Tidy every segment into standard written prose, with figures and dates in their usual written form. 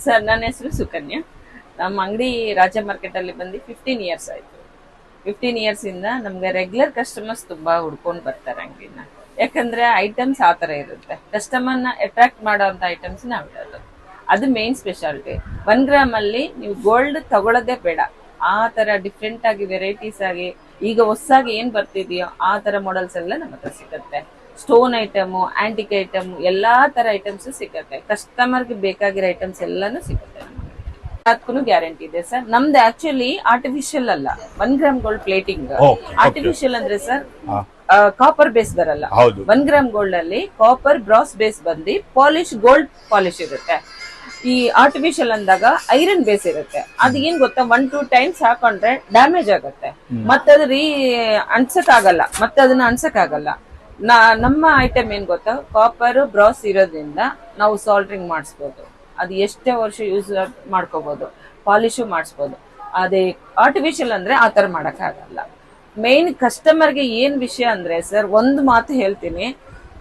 Sir ನನ್ನ ಹೆಸರು ಸುಕನ್ಯಾ. ನಮ್ಮ ಅಂಗಡಿ ರಾಜ ಮಾರ್ಕೆಟ್ ಅಲ್ಲಿ ಬಂದು 15 ಇಯರ್ಸ್ ಆಯ್ತು. 15 ಇಯರ್ಸ್ ಇಂದ ನಮ್ಗೆ ರೆಗ್ಯುಲರ್ ಕಸ್ಟಮರ್ಸ್ ತುಂಬಾ ಹುಡ್ಕೊಂಡು ಬರ್ತಾರೆ ಅಂಗಡಿನ. ಯಾಕಂದ್ರೆ ಐಟಮ್ಸ್ ಆ ತರ ಇರುತ್ತೆ, ಕಸ್ಟಮರ್ನ ಅಟ್ರಾಕ್ಟ್ ಮಾಡೋಂಥ ಐಟಮ್ಸ್ ನಾವು ಇಡೋದು. ಅದು ಮೇನ್ ಸ್ಪೆಷಾಲಿಟಿ. 1 ಗ್ರಾಮ್ ಅಲ್ಲಿ ನೀವು ಗೋಲ್ಡ್ ತಗೊಳ್ಳೋದೇ ಬೇಡ, ಆ ತರ ಡಿಫ್ರೆಂಟ್ ಆಗಿ ವೆರೈಟೀಸ್ ಆಗಿ ಈಗ ಹೊಸಾಗಿ ಏನ್ ಬರ್ತಿದೆಯೋ ಆ ತರ ಮಾಡೆಲ್ಸ್ ಎಲ್ಲ ನಮ್ಮ ಹತ್ರ ಸಿಗುತ್ತೆ. ಸ್ಟೋನ್ ಐಟಮು, ಆಂಟಿಕ್ ಐಟಮ್, ಎಲ್ಲಾ ತರ ಐಟಮ್ಸ್ ಸಿಗುತ್ತೆ. ಕಸ್ಟಮರ್ಗೆ ಬೇಕಾಗಿರೋ ಐಟಮ್ಸ್ ಎಲ್ಲಾನು ಸಿಗುತ್ತೆ. ಅದಕ್ಕೂ ಗ್ಯಾರಂಟಿ ಇದೆ ಸರ್. ನಮ್ದು ಆಕ್ಚುಲಿ ಆರ್ಟಿಫಿಷಿಯಲ್ ಅಲ್ಲ, 1 ಗ್ರಾಮ್ ಗೋಲ್ಡ್ ಪ್ಲೇಟಿಂಗ್. ಆರ್ಟಿಫಿಷಿಯಲ್ ಅಂದ್ರೆ ಸರ್ ಕಾಪರ್ ಬೇಸ್ ಬರಲ್ಲ. 1 ಗ್ರಾಮ್ ಗೋಲ್ಡ್ ಅಲ್ಲಿ ಕಾಪರ್ ಬ್ರಾಸ್ ಬೇಸ್ ಬಂದು ಪಾಲಿಶ್ ಗೋಲ್ಡ್ ಪಾಲಿಶ್ ಇರುತ್ತೆ. ಈ ಆರ್ಟಿಫಿಷಿಯಲ್ ಅಂದಾಗ ಐರನ್ ಬೇಸ್ ಇರುತ್ತೆ. ಅದು ಏನ್ ಗೊತ್ತಾ, 1-2 ಟೈಮ್ಸ್ ಹಾಕೊಂಡ್ರೆ ಡ್ಯಾಮೇಜ್ ಆಗುತ್ತೆ, ಮತ್ತೆ ಅದು ಅನ್ಸಕ್ಕಾಗಲ್ಲ, ಮತ್ತೆ ಅದನ್ನ ಅನ್ಸಕ್ಕಾಗಲ್ಲ. ನಮ್ಮ ಐಟಮ್ ಏನ್ ಗೊತ್ತಾ, ಕಾಪರ್ ಬ್ರಾಸ್ ಇರೋದ್ರಿಂದ ನಾವು ಸಾಲ್ಟ್ರಿಂಗ್ ಮಾಡಿಸ್ಬೋದು. ಅದು ಎಷ್ಟೇ ವರ್ಷ ಯೂಸ್ ಮಾಡ್ಕೋಬಹುದು, ಪಾಲಿಶು ಮಾಡಿಸ್ಬೋದು. ಅದೇ ಆರ್ಟಿಫಿಷಿಯಲ್ ಅಂದ್ರೆ ಆ ತರ ಮಾಡಕ್ ಆಗಲ್ಲ. ಮೇನ್ ಕಸ್ಟಮರ್ಗೆ ಏನ್ ವಿಷಯ ಅಂದ್ರೆ ಸರ್, ಒಂದು ಮಾತು ಹೇಳ್ತೀನಿ,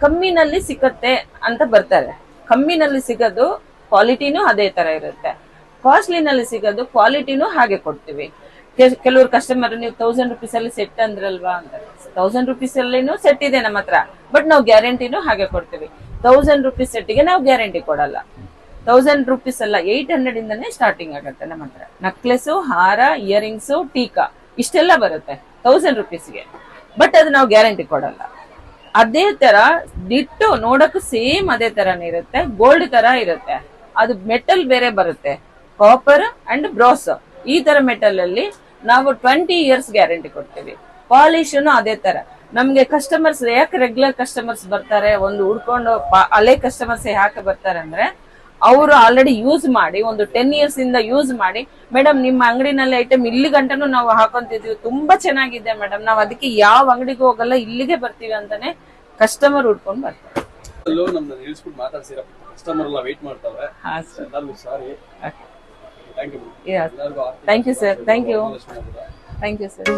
ಕಮ್ಮಿನಲ್ಲಿ ಸಿಕ್ಕತ್ತೆ ಅಂತ ಬರ್ತಾರೆ. ಕಮ್ಮಿನಲ್ಲಿ ಸಿಗೋದು ಕ್ವಾಲಿಟಿನೂ ಅದೇ ತರ ಇರುತ್ತೆ, ಕಾಸ್ಟ್ಲಿನಲ್ಲಿ ಸಿಗೋದು ಕ್ವಾಲಿಟಿನೂ ಹಾಗೆ ಕೊಡ್ತೀವಿ. ಕೆಲವರು ಕಸ್ಟಮರ್ ನೀವು 1000 rupees ಅಲ್ಲಿ ಸೆಟ್ ಅಂದ್ರಲ್ವಾ ಅಂತ, 1000 rupees ಅಲ್ಲಿನೂ ಸೆಟ್ ಇದೆ ನಮ್ಮ ಹತ್ರ, ಬಟ್ ನಾವು ಗ್ಯಾರಂಟಿನೂ ಹಾಗೆ ಕೊಡ್ತೀವಿ. 1000 rupees ಸೆಟ್ಗೆ ನಾವು ಗ್ಯಾರಂಟಿ ಕೊಡಲ್ಲ. 1000 rupees ಅಲ್ಲ, 800 ಇಂದಾನೆ ಸ್ಟಾರ್ಟಿಂಗ್ ಆಗುತ್ತೆ ನಮ್ಮ ಹತ್ರ. ನಕ್ಲೆಸ್, ಹಾರ, ಇಯರಿಂಗ್ಸ್, ಟೀಕಾ ಇಷ್ಟೆಲ್ಲ ಬರುತ್ತೆ 1000 rupeesಗೆ, ಬಟ್ ಅದು ನಾವು ಗ್ಯಾರಂಟಿ ಕೊಡಲ್ಲ. ಅದೇ ತರ ಡಿಟ್ಟು ನೋಡಕ್ಕೂ ಸೇಮ್ ಅದೇ ತರನೇ ಇರುತ್ತೆ, ಗೋಲ್ಡ್ ತರ ಇರುತ್ತೆ. ಅದು ಮೆಟಲ್ ಬೇರೆ ಬರುತ್ತೆ, ಕಾಪರ್ ಅಂಡ್ ಬ್ರಾಸ್. ಈ ತರ ಮೆಟಲ್ ಅಲ್ಲಿ ನಾವು 20 years ಗ್ಯಾರಂಟಿ ಕೊಡ್ತೀವಿ. ಪಾಲಿಶನು ಅದೇ ತರ. ನಮ್ಗೆ ಕಸ್ಟಮರ್ಸ್ ಯಾಕೆ ರೆಗ್ಯುಲರ್ ಕಸ್ಟಮರ್ಸ್ ಬರ್ತಾರೆ, ಒಂದು ಹುಡ್ಕೊಂಡು ಹಳೆ ಕಸ್ಟಮರ್ಸ್ ಯಾಕೆ ಬರ್ತಾರೆ ಅಂದ್ರೆ, ಅವರು ಆಲ್ರೆಡಿ ಯೂಸ್ ಮಾಡಿ ಒಂದು 10 years ಇಂದ ಯೂಸ್ ಮಾಡಿ, ಮೇಡಮ್ ನಿಮ್ಮ ಅಂಗಡಿನಲ್ಲಿ ಐಟಮ್ ಇಲ್ಲಿ ಗಂಟನು ನಾವು ಹಾಕೊಂತಿದ್ವಿ, ತುಂಬಾ ಚೆನ್ನಾಗಿದೆ ಮೇಡಮ್, ನಾವ್ ಅದಕ್ಕೆ ಯಾವ ಅಂಗಡಿಗೂ ಹೋಗಲ್ಲ, ಇಲ್ಲಿಗೆ ಬರ್ತೀವಿ ಅಂತಾನೆ ಕಸ್ಟಮರ್ ಹುಡ್ಕೊಂಡು ಬರ್ತಾರೆ. Thank you sir. Thank you sir.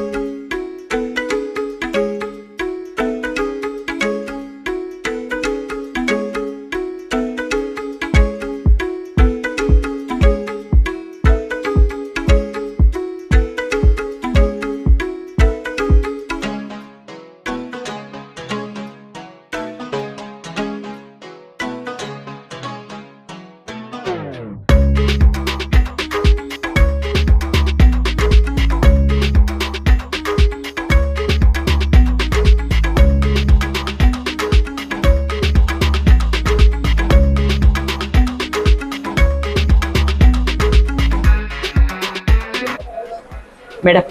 Madam,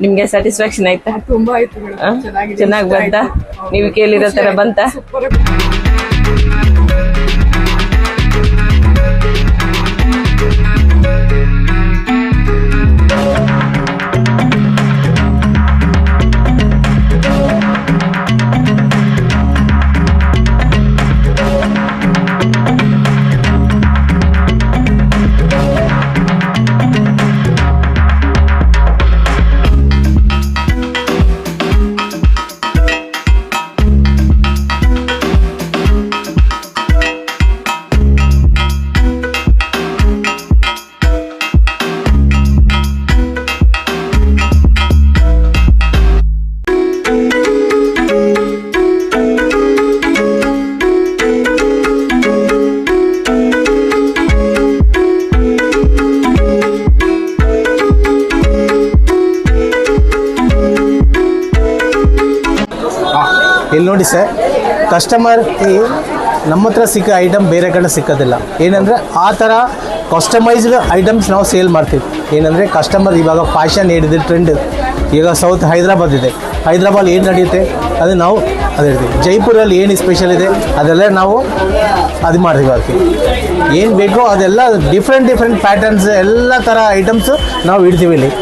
ನಿಮ್ಗೆ ಸ್ಯಾಟಿಸ್ಫ್ಯಾಕ್ಷನ್ ಆಯ್ತಾ? ತುಂಬಾ ಆಯ್ತು. ಚೆನ್ನಾಗಿ ಬಂತ? ನೀವು ಕೇಳಿರೋ ತರ ಬಂತ? ಇಲ್ಲಿ ನೋಡಿ ಸರ್, ಕಸ್ಟಮರ್ಗೆ ನಮ್ಮ ಹತ್ರ ಸಿಕ್ಕೋ ಐಟಮ್ ಬೇರೆ ಕಡೆ ಸಿಕ್ಕೋದಿಲ್ಲ. ಏನಂದರೆ ಆ ಥರ ಕಸ್ಟಮೈಸ್ಡ್ ಐಟಮ್ಸ್ ನಾವು ಸೇಲ್ ಮಾಡ್ತೀವಿ. ಏನಂದರೆ ಕಸ್ಟಮರ್ ಇವಾಗ ಫ್ಯಾಷನ್ ಏನಿದೆ, ಟ್ರೆಂಡ್ ಈಗ ಸೌತ್ ಹೈದ್ರಾಬಾದ್ ಇದೆ, ಹೈದ್ರಾಬಾದ್ ಏನು ನಡೆಯುತ್ತೆ ಅದು ನಾವು ಅದು ಹೇಳ್ತೀವಿ. ಜೈಪುರಲ್ಲಿ ಏನು ಸ್ಪೆಷಲ್ ಇದೆ ಅದೆಲ್ಲ ನಾವು ಅದು ಮಾಡ್ತೀವಿ. ಅದಕ್ಕೆ ಏನು ಬೇಕೋ ಅದೆಲ್ಲ ಡಿಫ್ರೆಂಟ್ ಪ್ಯಾಟರ್ನ್ಸ್ ಎಲ್ಲ ಥರ ಐಟಮ್ಸು ನಾವು ಇಡ್ತೀವಿ ಇಲ್ಲಿ.